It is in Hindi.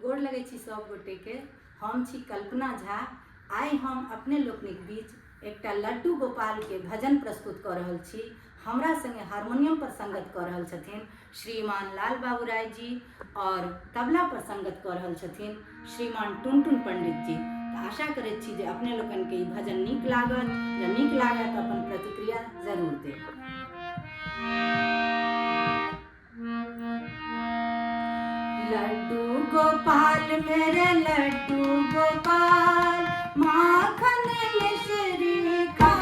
गोड़ लगे छी सब गोटे के। हम छी कल्पना झा। आई हम अपने लोकनिक बीच एकटा लड्डू गोपाल के भजन प्रस्तुत कर रहल छी। हमरा संगे हारमोनियम पर संगत कर रहल छथिन श्रीमान लाल बाबू राय जी और तबला पर संगत कर रहल छथिन श्रीमान टुनटुन पंडित जी। तो आशा करैत छी जे अपने लोकन के ई भजन नीक लागत। जँ नीक लागत अपन प्रतिक्रिया जरूर देब। लड्डू गोपाल मेरे लड्डू गोपाल, माखन मिश्री खा